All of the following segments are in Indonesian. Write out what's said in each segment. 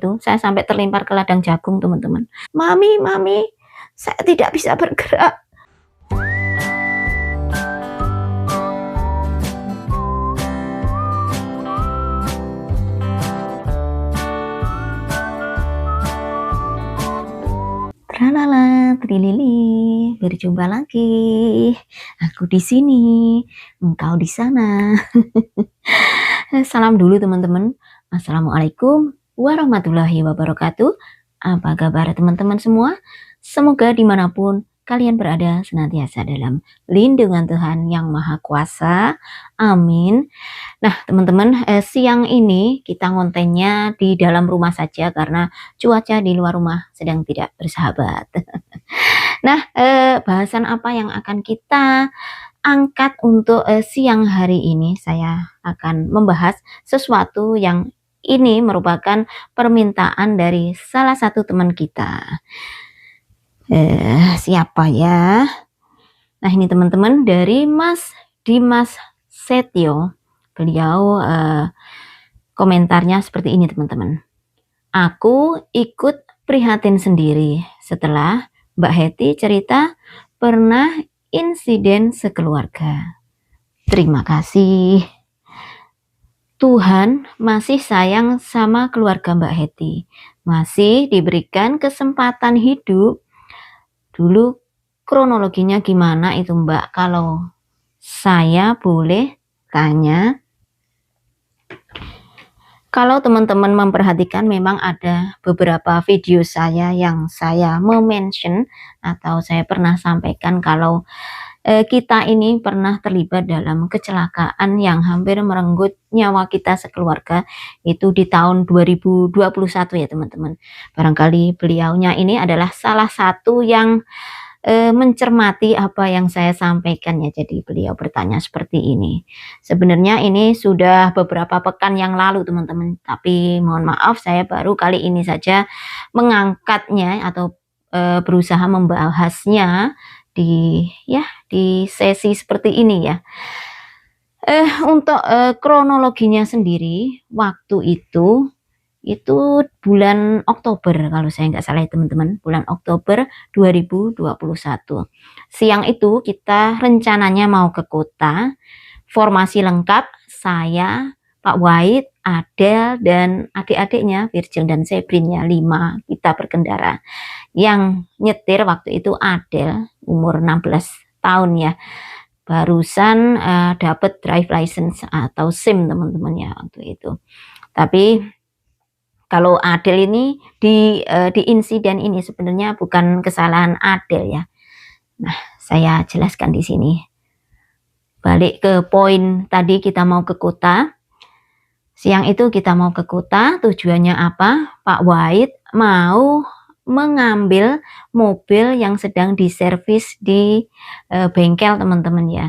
itu, saya sampai terlempar ke ladang jagung, teman-teman. "Mami, mami, saya tidak bisa bergerak." Tralala, trilili, berjumpa lagi. Aku di sini, engkau di sana. Salam dulu teman-teman. Assalamualaikum warahmatullahi wabarakatuh. Apa kabar teman-teman semua? Semoga dimanapun kalian berada senantiasa dalam lindungan Tuhan Yang Maha Kuasa. Amin. Nah teman-teman, siang ini kita ngontennya di dalam rumah saja karena cuaca di luar rumah sedang tidak bersahabat. Nah, bahasan apa yang akan kita angkat untuk siang hari ini? Saya akan membahas sesuatu yang ini merupakan permintaan dari salah satu teman kita. Siapa ya? Nah ini teman-teman, dari Mas Dimas Setio. Beliau komentarnya seperti ini teman-teman. Aku ikut prihatin sendiri setelah Mbak Hetty cerita pernah insiden sekeluarga. Terima kasih. Tuhan masih sayang sama keluarga Mbak Hetty. Masih diberikan kesempatan hidup. Dulu kronologinya gimana itu Mbak? Kalau saya boleh tanya. Kalau teman-teman memperhatikan, memang ada beberapa video saya yang saya mention atau saya pernah sampaikan kalau kita ini pernah terlibat dalam kecelakaan yang hampir merenggut nyawa kita sekeluarga, itu di tahun 2021 ya teman-teman. Barangkali beliaunya ini adalah salah satu yang mencermati apa yang saya sampaikan ya, jadi beliau bertanya seperti ini. Sebenarnya ini sudah beberapa pekan yang lalu teman-teman, tapi mohon maaf saya baru kali ini saja mengangkatnya atau berusaha membahasnya di sesi seperti ini ya. Untuk kronologinya sendiri, waktu itu bulan Oktober kalau saya nggak salah ya teman-teman, bulan Oktober 2021. Siang itu kita rencananya mau ke kota, formasi lengkap, saya, Pak Wahid, Adel, dan adik-adiknya Virgil dan Sebrinnya, 5 kita berkendara. Yang nyetir waktu itu Adel, umur 16 tahun ya, barusan dapat drive license atau SIM teman-teman ya waktu itu. Tapi kalau Adel ini di insiden ini sebenarnya bukan kesalahan Adel ya. Nah, saya jelaskan di sini. Balik ke poin tadi, kita mau ke kota. Siang itu kita mau ke kota, tujuannya apa? Pak Wahid mau mengambil mobil yang sedang diservis di bengkel teman-teman ya.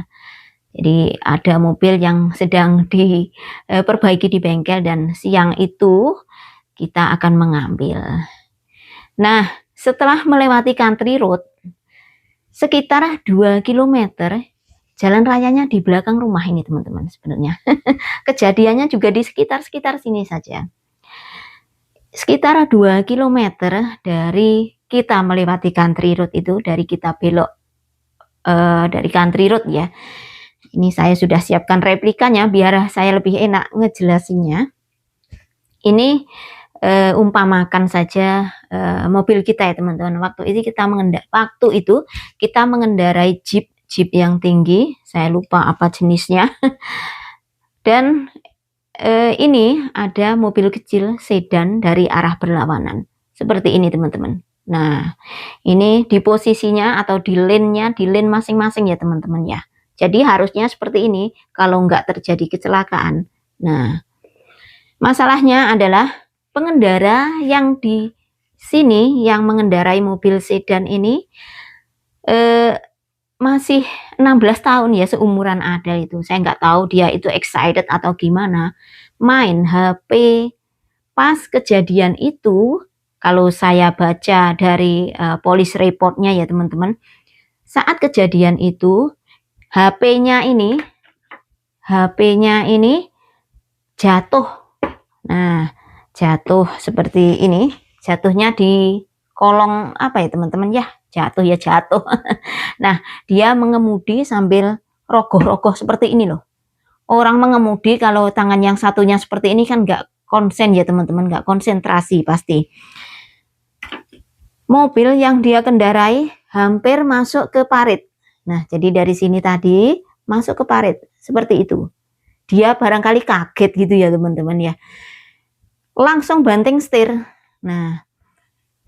Jadi ada mobil yang sedang diperbaiki di bengkel dan siang itu kita akan mengambil. Nah, setelah melewati country road, sekitar 2 km, jalan rayanya di belakang rumah ini teman-teman sebenarnya. Kejadiannya juga di sekitar sini saja. Sekitar 2 km dari kita melewati country road itu, dari kita belok dari country road ya. Ini saya sudah siapkan replikanya biar saya lebih enak ngejelasinnya. Ini umpamakan saja mobil kita ya teman-teman. Waktu itu kita mengendarai jeep yang tinggi, saya lupa apa jenisnya. Dan ini ada mobil kecil sedan dari arah berlawanan. Seperti ini teman-teman. Nah, ini di posisinya atau di lane-nya, di lane masing-masing ya teman-teman ya. Jadi harusnya seperti ini kalau nggak terjadi kecelakaan. Nah, masalahnya adalah pengendara yang di sini yang mengendarai mobil sedan ini masih 16 tahun ya, seumuran Adel itu. Saya nggak tahu dia itu excited atau gimana, main HP. Pas kejadian itu, kalau saya baca dari police reportnya ya teman-teman, saat kejadian itu HP-nya ini jatuh. Nah, jatuh seperti ini, jatuhnya di kolong apa ya teman-teman ya, jatuh ya jatuh. Nah, dia mengemudi sambil rogoh-rogoh seperti ini loh. Orang mengemudi kalau tangan yang satunya seperti ini kan nggak konsen ya teman-teman, nggak konsentrasi pasti. Mobil yang dia kendarai hampir masuk ke parit. Nah, jadi dari sini tadi masuk ke parit seperti itu. Dia barangkali kaget gitu ya teman-teman ya. Langsung banting setir. Nah,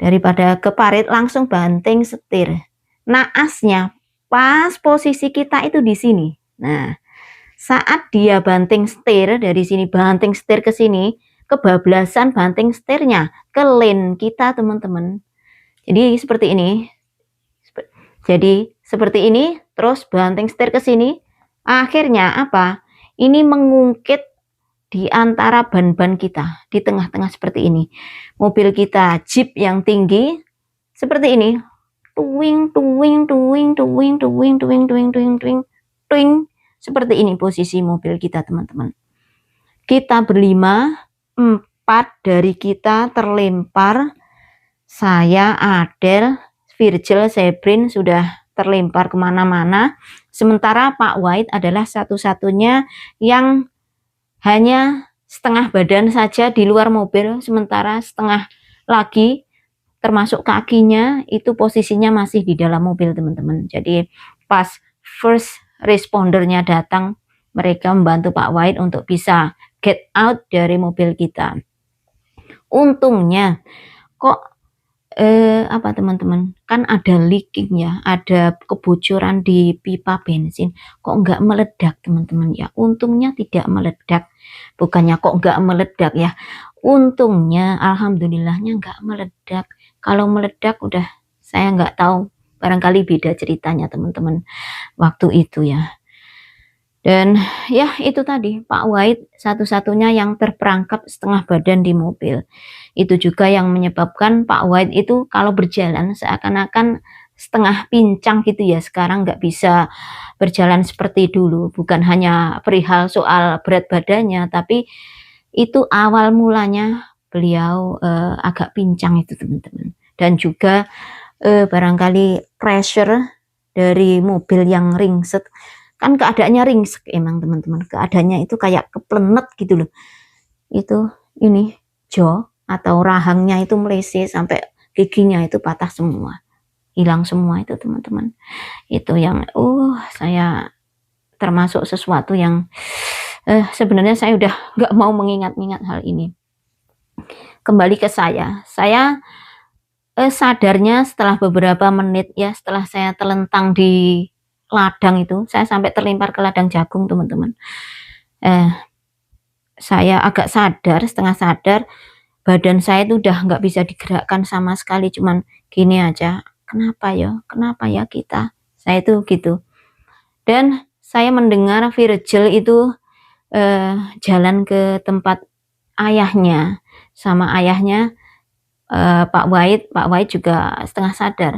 daripada ke parit langsung banting setir. Naasnya pas posisi kita itu di sini. Nah, saat dia banting setir dari sini, banting setir ke sini, kebablasan banting setirnya ke lane kita teman-teman. Jadi seperti ini. Jadi seperti ini, terus banting setir ke sini. Akhirnya apa? Ini mengungkit di antara ban-ban kita, di tengah-tengah seperti ini. Mobil kita Jeep yang tinggi seperti ini. Tuing, tuing, tuing, tuing, tuing, tuing, tuing, tuing, tuing, tuing. Seperti ini posisi mobil kita teman-teman. Kita berlima, 4 dari kita terlempar. Saya, Adel, Virgil, Sebrin sudah terlempar kemana-mana. Sementara Pak White adalah satu-satunya yang hanya setengah badan saja di luar mobil. Sementara setengah lagi termasuk kakinya itu posisinya masih di dalam mobil teman-teman. Jadi pas first respondernya datang, mereka membantu Pak White untuk bisa get out dari mobil kita. Untungnya kok apa teman-teman, kan ada leaking ya, ada kebocoran di pipa bensin, kok nggak meledak teman-teman ya. Untungnya tidak meledak, bukannya kok nggak meledak ya, untungnya alhamdulillahnya nggak meledak. Kalau meledak udah saya nggak tahu, barangkali beda ceritanya teman-teman waktu itu ya. Dan ya itu tadi, Pak White satu-satunya yang terperangkap setengah badan di mobil. Itu juga yang menyebabkan Pak White itu kalau berjalan seakan-akan setengah pincang gitu ya. Sekarang nggak bisa berjalan seperti dulu. Bukan hanya perihal soal berat badannya, tapi itu awal mulanya beliau agak pincang itu teman-teman. Dan juga barangkali pressure dari mobil yang ringsek. Kan keadaannya ringsek emang teman-teman, keadaannya itu kayak keplenet gitu loh. Itu ini jaw atau rahangnya itu meleset sampai giginya itu patah semua, hilang semua itu teman-teman. Itu yang saya termasuk sesuatu yang sebenarnya saya udah nggak mau mengingat-ingat hal ini. Kembali ke saya sadarnya setelah beberapa menit ya, setelah saya telentang di ladang itu, saya sampai terlempar ke ladang jagung teman-teman. Saya agak sadar, setengah sadar, badan saya itu udah nggak bisa digerakkan sama sekali, cuman gini aja, kenapa ya kita, saya itu gitu. Dan saya mendengar Virgil itu jalan ke tempat ayahnya, sama ayahnya Pak White juga setengah sadar.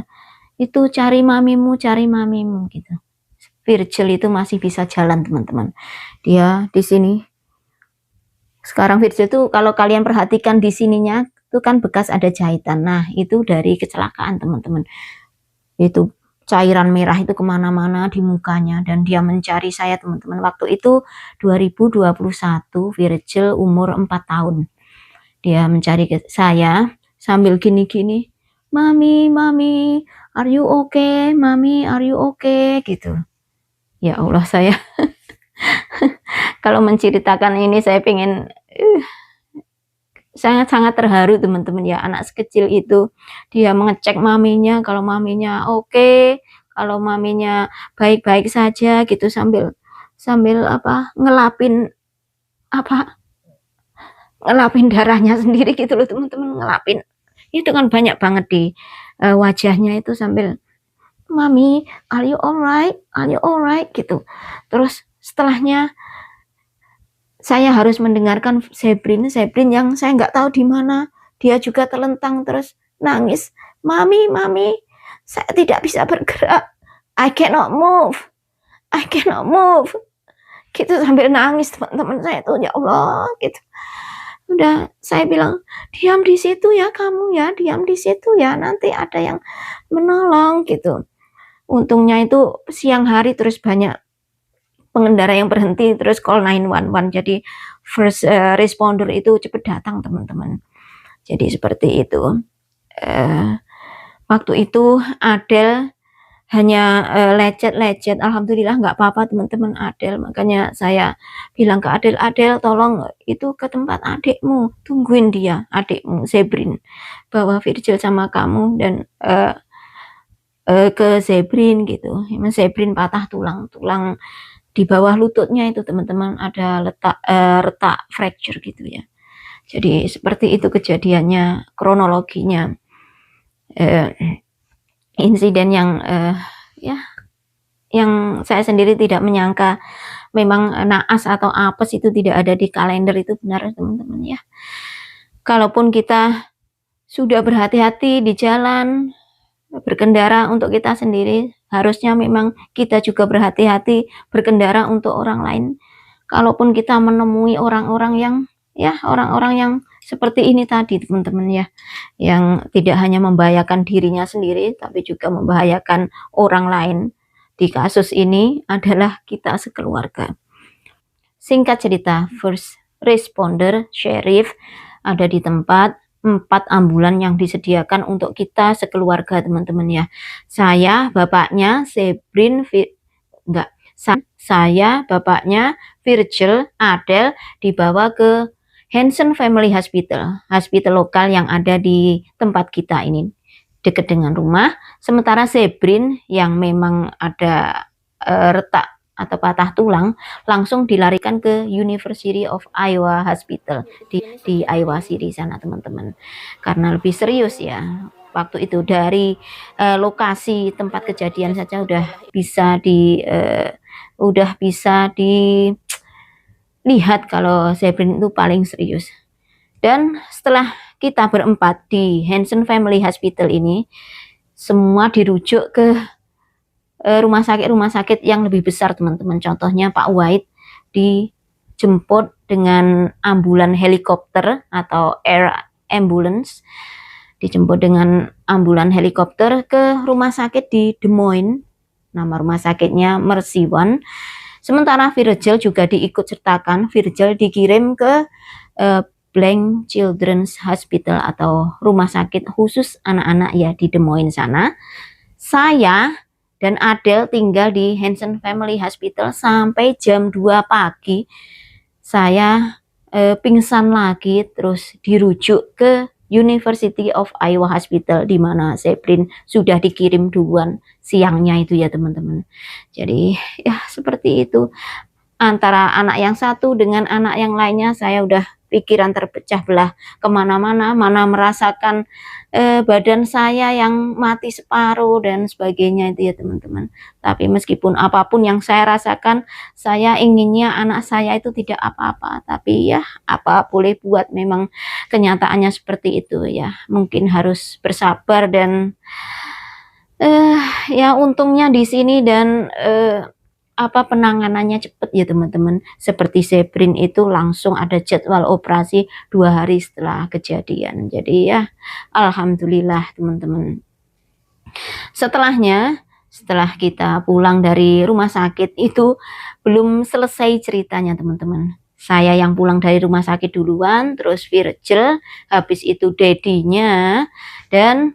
Itu cari mamimu gitu. Virgil itu masih bisa jalan teman-teman. Dia di sini. Sekarang Virgil itu kalau kalian perhatikan di sininya itu kan bekas ada jahitan. Nah itu dari kecelakaan teman-teman. Itu cairan merah itu kemana-mana di mukanya dan dia mencari saya teman-teman. Waktu itu 2021, Virgil umur 4 tahun. Dia mencari saya sambil gini-gini. Mami, are you okay? Mami, are you okay? Gitu. Ya Allah, saya kalau menceritakan ini saya pengen sangat-sangat terharu teman-teman ya. Anak sekecil itu dia mengecek maminya, kalau maminya oke, kalau maminya baik-baik saja gitu, sambil ngelapin darahnya sendiri gitu loh teman-teman, ngelapin. Itu kan banyak banget di wajahnya itu sambil mami, are you alright gitu. Terus setelahnya saya harus mendengarkan Sebrin yang saya nggak tahu di mana, dia juga terlentang terus nangis, mami, saya tidak bisa bergerak, I cannot move, gitu sambil nangis teman-teman saya tuh, ya Allah gitu. Udah saya bilang, "Diam di situ ya kamu ya, diam di situ ya, nanti ada yang menolong," gitu. Untungnya itu siang hari terus banyak pengendara yang berhenti terus call 911, jadi first responder itu cepat datang teman-teman. Jadi seperti itu. Eee, Waktu itu Adele hanya, lecet-lecet, alhamdulillah nggak apa-apa teman-teman Adele, makanya saya bilang ke Adele, "Adele tolong itu ke tempat adikmu, tungguin dia, adikmu Zebrin, bawa Virgil sama kamu dan, ke Zebrin," gitu. Emang Zebrin patah tulang, tulang di bawah lututnya itu teman-teman ada retak fracture gitu ya. Jadi seperti itu kejadiannya, kronologinya, eee, insiden yang, ya yang saya sendiri tidak menyangka memang, naas atau apes itu tidak ada di kalender itu benar teman-teman ya. Kalaupun kita sudah berhati-hati di jalan, berkendara untuk kita sendiri, harusnya memang kita juga berhati-hati berkendara untuk orang lain. Kalaupun kita menemui orang-orang yang ya orang-orang yang seperti ini tadi teman-teman ya, yang tidak hanya membahayakan dirinya sendiri tapi juga membahayakan orang lain. Di kasus ini adalah kita sekeluarga. Singkat cerita, first responder sheriff ada di tempat, 4 ambulan yang disediakan untuk kita sekeluarga teman-teman ya. Saya, bapaknya, Zebrin, enggak, saya, bapaknya, Virgil, Adele dibawa ke Hanson Family Hospital, hospital lokal yang ada di tempat kita ini, dekat dengan rumah. Sementara Zebrin yang memang ada retak atau patah tulang langsung dilarikan ke University of Iowa Hospital di Iowa City sana teman-teman, karena lebih serius ya. Waktu itu dari lokasi tempat kejadian saja udah bisa dilihat kalau Zebrin itu paling serius. Dan setelah kita berempat di Hanson Family Hospital ini, semua dirujuk ke rumah sakit yang lebih besar teman-teman. Contohnya Pak White dijemput dengan ambulan helikopter atau air ambulance, dijemput dengan ambulan helikopter ke rumah sakit di Des Moines, nama rumah sakitnya Mercy One. Sementara Virgil juga diikut sertakan, Virgil dikirim ke Blank Children's Hospital atau rumah sakit khusus anak-anak ya di Des Moines sana. Saya dan Adele tinggal di Hanson Family Hospital sampai jam 2 pagi. Saya pingsan lagi terus dirujuk ke University of Iowa Hospital di mana Zebrin sudah dikirim duluan siangnya itu ya teman-teman. Jadi ya seperti itu. Antara anak yang satu dengan anak yang lainnya saya udah pikiran terpecah belah kemana-mana, mana merasakan badan saya yang mati separuh dan sebagainya itu ya teman-teman. Tapi meskipun apapun yang saya rasakan, saya inginnya anak saya itu tidak apa-apa. Tapi ya apa boleh buat, memang kenyataannya seperti itu ya. Mungkin harus bersabar dan ya untungnya di sini dan penanganannya cepat ya teman-teman. Seperti Zebrin itu langsung ada jadwal operasi 2 hari setelah kejadian. Jadi ya alhamdulillah teman-teman. Setelah kita pulang dari rumah sakit itu belum selesai ceritanya teman-teman. Saya yang pulang dari rumah sakit duluan, terus Virgil, habis itu dedinya, dan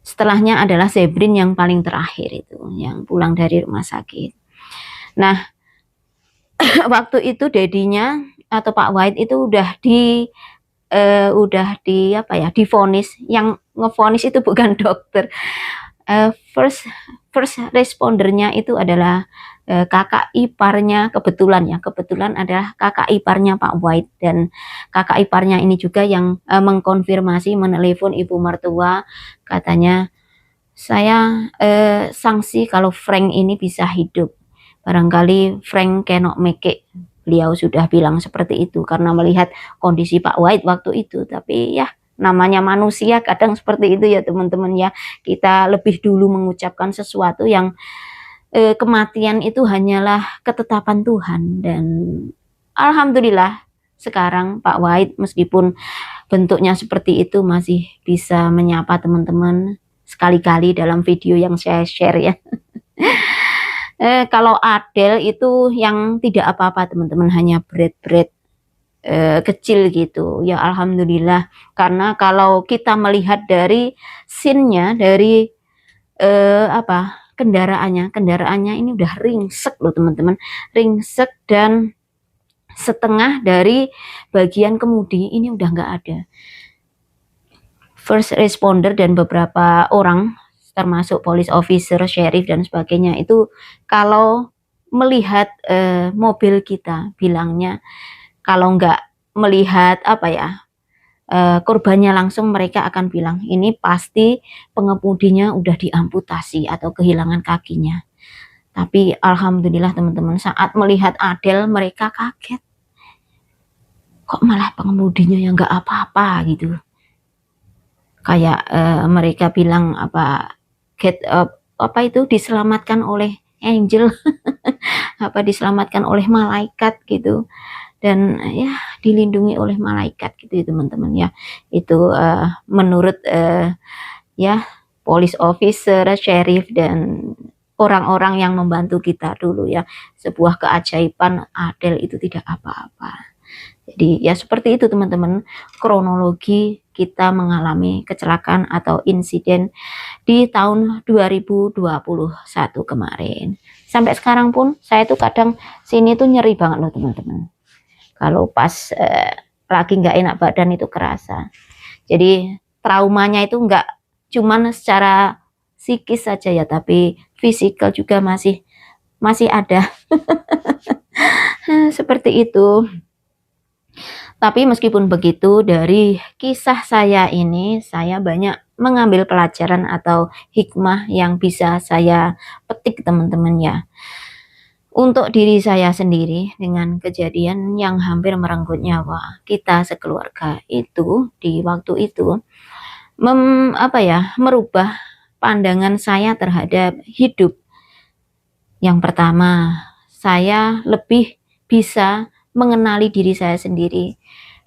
setelahnya adalah Zebrin yang paling terakhir itu, yang pulang dari rumah sakit. Nah, waktu itu dedinya atau Pak White itu divonis. Yang ngevonis itu bukan dokter. First respondernya itu adalah kakak iparnya, kebetulan adalah kakak iparnya Pak White, dan kakak iparnya ini juga yang mengkonfirmasi, menelepon ibu mertua, katanya saya sanksi kalau Frank ini bisa hidup, barangkali Frank cannot make it. Beliau sudah bilang seperti itu karena melihat kondisi Pak White waktu itu. Tapi ya namanya manusia kadang seperti itu ya teman-teman ya, kita lebih dulu mengucapkan sesuatu yang kematian itu hanyalah ketetapan Tuhan, dan Alhamdulillah sekarang Pak Wahid meskipun bentuknya seperti itu masih bisa menyapa teman-teman sekali-kali dalam video yang saya share ya. Kalau Adele itu yang tidak apa-apa teman-teman, hanya bread kecil gitu ya, alhamdulillah. Karena kalau kita melihat dari scene-nya, dari kendaraannya ini udah ringsek loh teman-teman, ringsek, dan setengah dari bagian kemudi ini udah nggak ada. First responder dan beberapa orang termasuk police officer, sheriff dan sebagainya itu kalau melihat mobil kita, bilangnya kalau nggak melihat korbannya langsung, mereka akan bilang ini pasti pengemudinya udah diamputasi atau kehilangan kakinya. Tapi alhamdulillah teman-teman, saat melihat Adele mereka kaget, kok malah pengemudinya yang nggak apa-apa gitu. Kayak mereka bilang get up, diselamatkan oleh angel, diselamatkan oleh malaikat gitu, dan ya dilindungi oleh malaikat gitu ya teman-teman ya. Itu menurut ya police officer, sheriff dan orang-orang yang membantu kita dulu ya. Sebuah keajaiban, Adele itu tidak apa-apa. Jadi ya seperti itu teman-teman, kronologi kita mengalami kecelakaan atau insiden di tahun 2021 kemarin. Sampai sekarang pun saya tuh kadang sini tuh nyeri banget loh teman-teman. Kalau pas lagi nggak enak badan itu kerasa. Jadi traumanya itu nggak cuman secara psikis saja ya, tapi fisikal juga masih ada. Seperti itu. Tapi meskipun begitu, dari kisah saya ini saya banyak mengambil pelajaran atau hikmah yang bisa saya petik teman-teman ya. Untuk diri saya sendiri, dengan kejadian yang hampir merenggut nyawa kita sekeluarga itu di waktu itu, merubah pandangan saya terhadap hidup. Yang pertama, saya lebih bisa mengenali diri saya sendiri,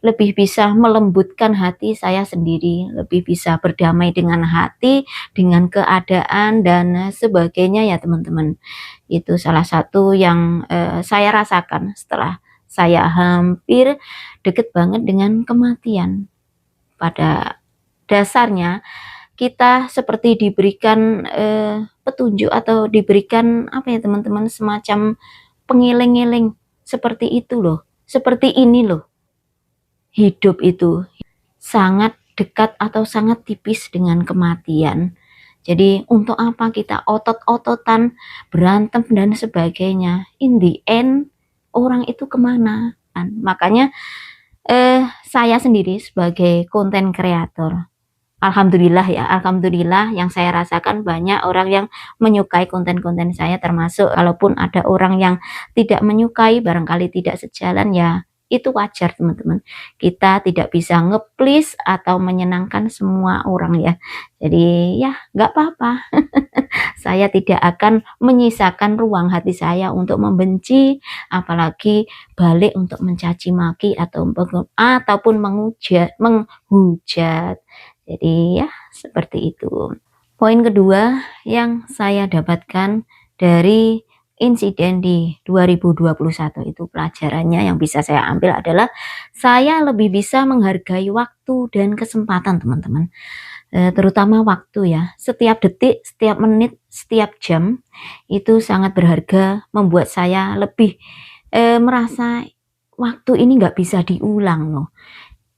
lebih bisa melembutkan hati saya sendiri, lebih bisa berdamai dengan hati, dengan keadaan dan sebagainya ya teman-teman. Itu salah satu yang saya rasakan setelah saya hampir deket banget dengan kematian. Pada dasarnya kita seperti diberikan petunjuk atau diberikan teman-teman, semacam pengiling-iling seperti itu loh, seperti ini loh. Hidup itu sangat dekat atau sangat tipis dengan kematian. Jadi untuk apa kita otot-ototan, berantem dan sebagainya? In the end orang itu kemana? Makanya saya sendiri sebagai konten kreator, alhamdulillah ya, alhamdulillah yang saya rasakan banyak orang yang menyukai konten-konten saya, termasuk kalaupun ada orang yang tidak menyukai, barangkali tidak sejalan ya, itu wajar teman-teman. Kita tidak bisa nge-please atau menyenangkan semua orang ya. Jadi ya nggak apa-apa. Saya tidak akan menyisakan ruang hati saya untuk membenci, apalagi balik untuk mencaci maki ataupun menghujat. Jadi ya seperti itu. Poin kedua yang saya dapatkan dari insiden di 2021 itu, pelajarannya yang bisa saya ambil adalah saya lebih bisa menghargai waktu dan kesempatan teman-teman. Terutama waktu ya, setiap detik, setiap menit, setiap jam itu sangat berharga, membuat saya lebih merasa waktu ini nggak bisa diulang loh.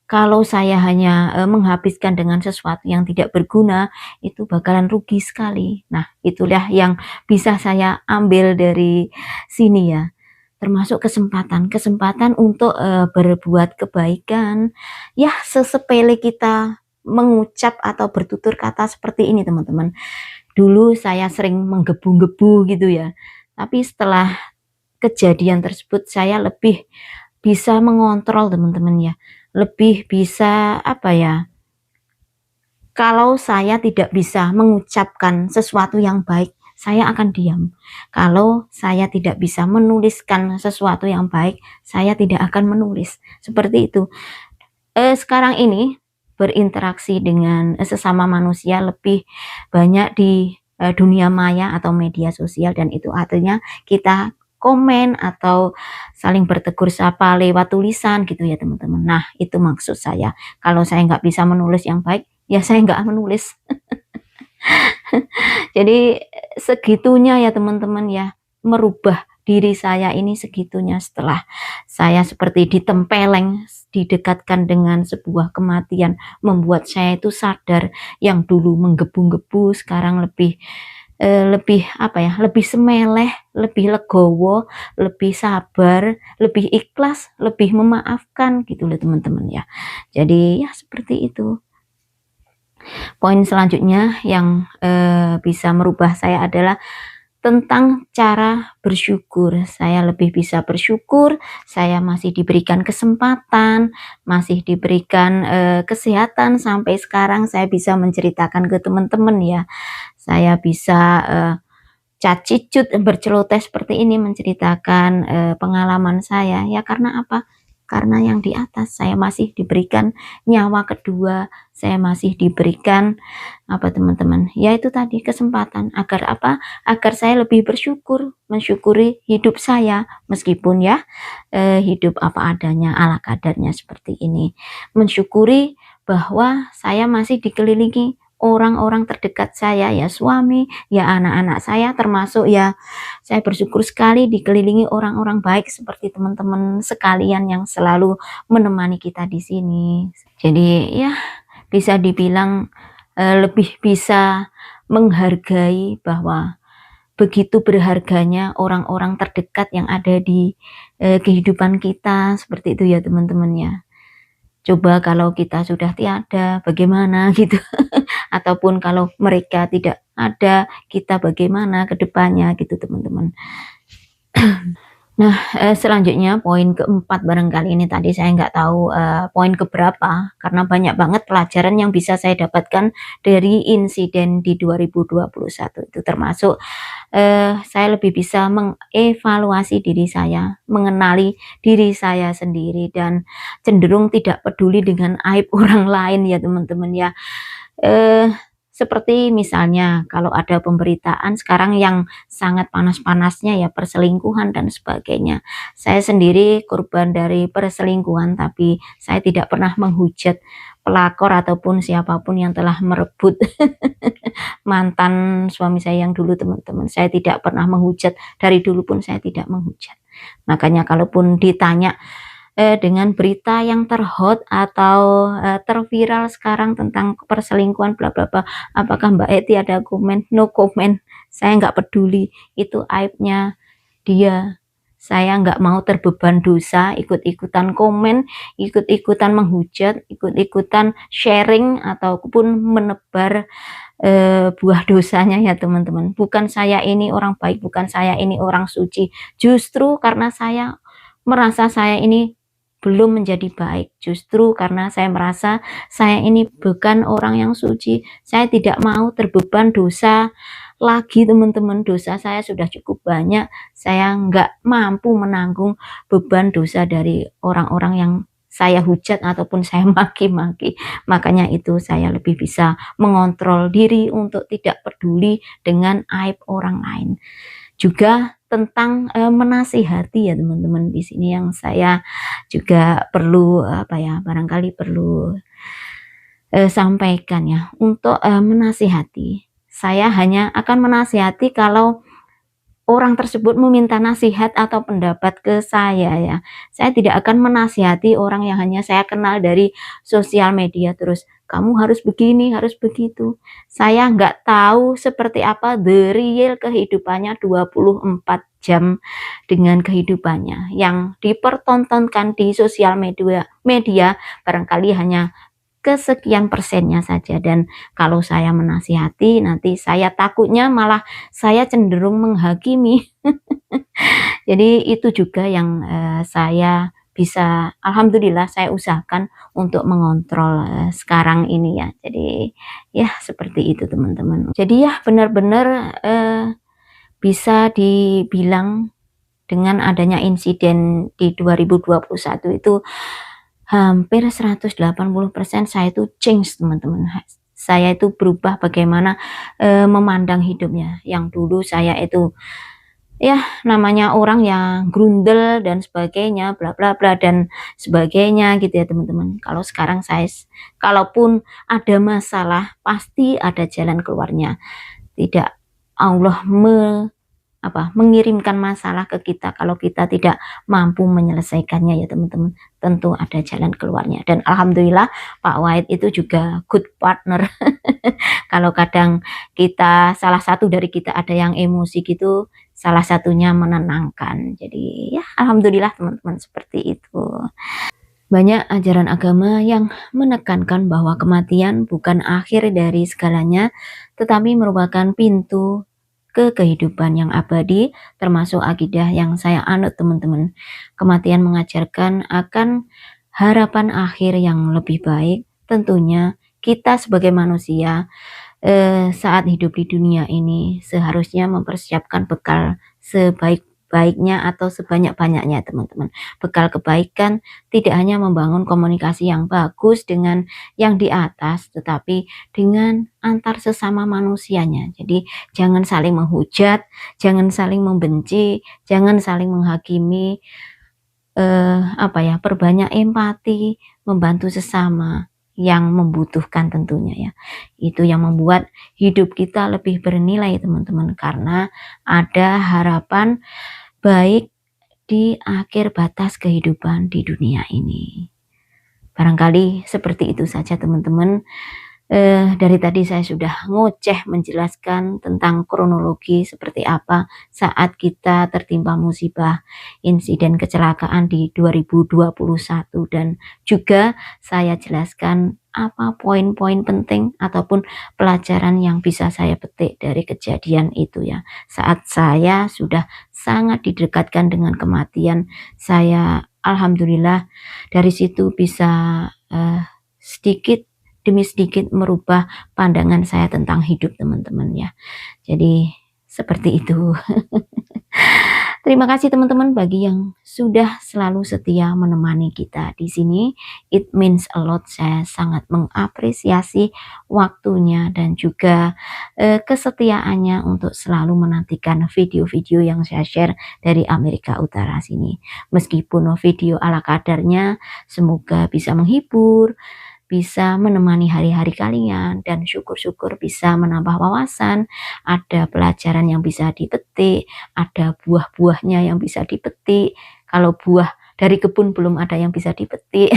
Kalau saya hanya menghabiskan dengan sesuatu yang tidak berguna, itu bakalan rugi sekali. Nah, itulah yang bisa saya ambil dari sini ya. Termasuk kesempatan untuk berbuat kebaikan. Ya, sesepele kita mengucap atau bertutur kata seperti ini teman-teman. Dulu saya sering menggebu-gebu gitu ya. Tapi setelah kejadian tersebut saya lebih bisa mengontrol teman-teman ya. Lebih bisa kalau saya tidak bisa mengucapkan sesuatu yang baik, saya akan diam. Kalau saya tidak bisa menuliskan sesuatu yang baik, saya tidak akan menulis. Seperti itu. Sekarang ini berinteraksi dengan sesama manusia lebih banyak di dunia maya atau media sosial, dan itu artinya kita komen atau saling bertegur sapa lewat tulisan gitu ya teman-teman. Nah itu maksud saya, kalau saya nggak bisa menulis yang baik, ya saya nggak menulis. Jadi segitunya ya teman-teman ya, merubah diri saya ini segitunya setelah saya seperti ditempeleng, didekatkan dengan sebuah kematian, membuat saya itu sadar yang dulu menggebu-gebu sekarang lebih apa ya, lebih semeleh, lebih legowo, lebih sabar, lebih ikhlas, lebih memaafkan gitu loh teman-teman ya. Jadi ya seperti itu. Poin selanjutnya yang bisa merubah saya adalah tentang cara bersyukur. Saya lebih bisa bersyukur, saya masih diberikan kesempatan, masih diberikan kesehatan sampai sekarang saya bisa menceritakan ke teman-teman ya. Saya bisa cacicut berceloteh seperti ini menceritakan pengalaman saya ya, karena apa? Karena yang di atas saya masih diberikan nyawa kedua, saya masih diberikan apa teman-teman? Ya itu tadi kesempatan agar apa? Agar saya lebih bersyukur, mensyukuri hidup saya meskipun ya hidup apa adanya, ala kadarnya seperti ini. Mensyukuri bahwa saya masih dikelilingi orang-orang terdekat saya, ya suami, ya anak-anak saya, termasuk ya saya bersyukur sekali dikelilingi orang-orang baik seperti teman-teman sekalian yang selalu menemani kita di sini. Jadi ya bisa dibilang lebih bisa menghargai bahwa begitu berharganya orang-orang terdekat yang ada di kehidupan kita, seperti itu ya teman-teman ya. Coba kalau kita sudah tiada, bagaimana gitu. Ataupun kalau mereka tidak ada, kita bagaimana ke depannya gitu teman-teman. Nah, selanjutnya poin keempat, barangkali ini tadi saya nggak tahu poin keberapa, karena banyak banget pelajaran yang bisa saya dapatkan dari insiden di 2021 itu, termasuk saya lebih bisa mengevaluasi diri saya, mengenali diri saya sendiri, dan cenderung tidak peduli dengan aib orang lain ya teman-teman ya. Seperti misalnya kalau ada pemberitaan sekarang yang sangat panas-panasnya ya perselingkuhan dan sebagainya. Saya sendiri korban dari perselingkuhan, tapi saya tidak pernah menghujat pelakor ataupun siapapun yang telah merebut mantan suami saya yang dulu teman-teman. Saya tidak pernah menghujat, dari dulu pun saya tidak menghujat. Makanya kalaupun ditanya dengan berita yang terhot atau terviral sekarang tentang perselingkuhan bla bla bla, apakah Mbak Eti ada komen? No comment, saya nggak peduli, itu aibnya dia. Saya nggak mau terbeban dosa, ikut-ikutan komen, ikut-ikutan menghujat, ikut-ikutan sharing ataupun menebar buah dosanya ya teman-teman. Bukan saya ini orang baik, bukan saya ini orang suci, justru karena saya merasa saya ini belum menjadi baik, justru karena saya merasa saya ini bukan orang yang suci, saya tidak mau terbeban dosa lagi teman-teman. Dosa saya sudah cukup banyak, saya nggak mampu menanggung beban dosa dari orang-orang yang saya hujat ataupun saya maki-maki. Makanya itu saya lebih bisa mengontrol diri untuk tidak peduli dengan aib orang lain. Juga tentang menasihati ya teman-teman, di sini yang saya juga perlu apa ya, barangkali perlu sampaikan ya, untuk menasihati. Saya hanya akan menasihati kalau orang tersebut meminta nasihat atau pendapat ke saya ya. Saya tidak akan menasihati orang yang hanya saya kenal dari sosial media terus, kamu harus begini, harus begitu. Saya nggak tahu seperti apa the real kehidupannya 24 jam dengan kehidupannya. Yang dipertontonkan di sosial media barangkali hanya kesekian persennya saja, dan kalau saya menasihati nanti saya takutnya malah saya cenderung menghakimi. Jadi itu juga yang saya bisa, alhamdulillah saya usahakan untuk mengontrol sekarang ini ya. Jadi ya seperti itu teman-teman. Jadi ya benar-benar bisa dibilang dengan adanya insiden di 2021 itu hampir 180% saya itu change teman-teman. Saya itu berubah bagaimana memandang hidupnya. Yang dulu saya itu ya namanya orang yang grundel dan sebagainya, bla bla bla dan sebagainya gitu ya teman-teman. Kalau sekarang kalaupun ada masalah pasti ada jalan keluarnya. Tidak Allah mengirimkan masalah ke kita kalau kita tidak mampu menyelesaikannya ya teman-teman. Tentu ada jalan keluarnya dan alhamdulillah Pak Wahid itu juga good partner. Kalau kadang salah satu dari kita ada yang emosi gitu, salah satunya menenangkan. Jadi ya alhamdulillah teman-teman seperti itu. Banyak ajaran agama yang menekankan bahwa kematian bukan akhir dari segalanya, tetapi merupakan pintu ke kehidupan yang abadi, termasuk akidah yang saya anut teman-teman. Kematian mengajarkan akan harapan akhir yang lebih baik. Tentunya kita sebagai manusia saat hidup di dunia ini seharusnya mempersiapkan bekal sebaik-baiknya atau sebanyak-banyaknya teman-teman. Bekal kebaikan tidak hanya membangun komunikasi yang bagus dengan yang di atas, tetapi dengan antar sesama manusianya. Jadi jangan saling menghujat, jangan saling membenci, jangan saling menghakimi, perbanyak empati, membantu sesama yang membutuhkan tentunya ya. Itu yang membuat hidup kita lebih bernilai teman-teman, karena ada harapan baik di akhir batas kehidupan di dunia ini. Barangkali seperti itu saja teman-teman. Dari tadi saya sudah ngoceh menjelaskan tentang kronologi seperti apa saat kita tertimpa musibah insiden kecelakaan di 2021 dan juga saya jelaskan apa poin-poin penting ataupun pelajaran yang bisa saya petik dari kejadian itu ya. Saat saya sudah sangat didekatkan dengan kematian, saya alhamdulillah dari situ bisa sedikit demi sedikit merubah pandangan saya tentang hidup teman-teman ya. Jadi seperti itu. Terima kasih teman-teman bagi yang sudah selalu setia menemani kita di sini. It means a lot. Saya sangat mengapresiasi waktunya dan juga kesetiaannya untuk selalu menantikan video-video yang saya share dari Amerika Utara sini. Meskipun video ala kadarnya, semoga bisa menghibur, bisa menemani hari-hari kalian, dan syukur-syukur bisa menambah wawasan, ada pelajaran yang bisa dipetik, ada buah-buahnya yang bisa dipetik. Kalau buah dari kebun belum ada yang bisa dipetik.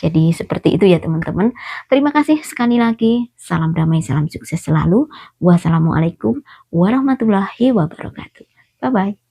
Jadi seperti itu ya teman-teman. Terima kasih sekali lagi. Salam damai, salam sukses selalu. Wassalamualaikum warahmatullahi wabarakatuh. Bye-bye.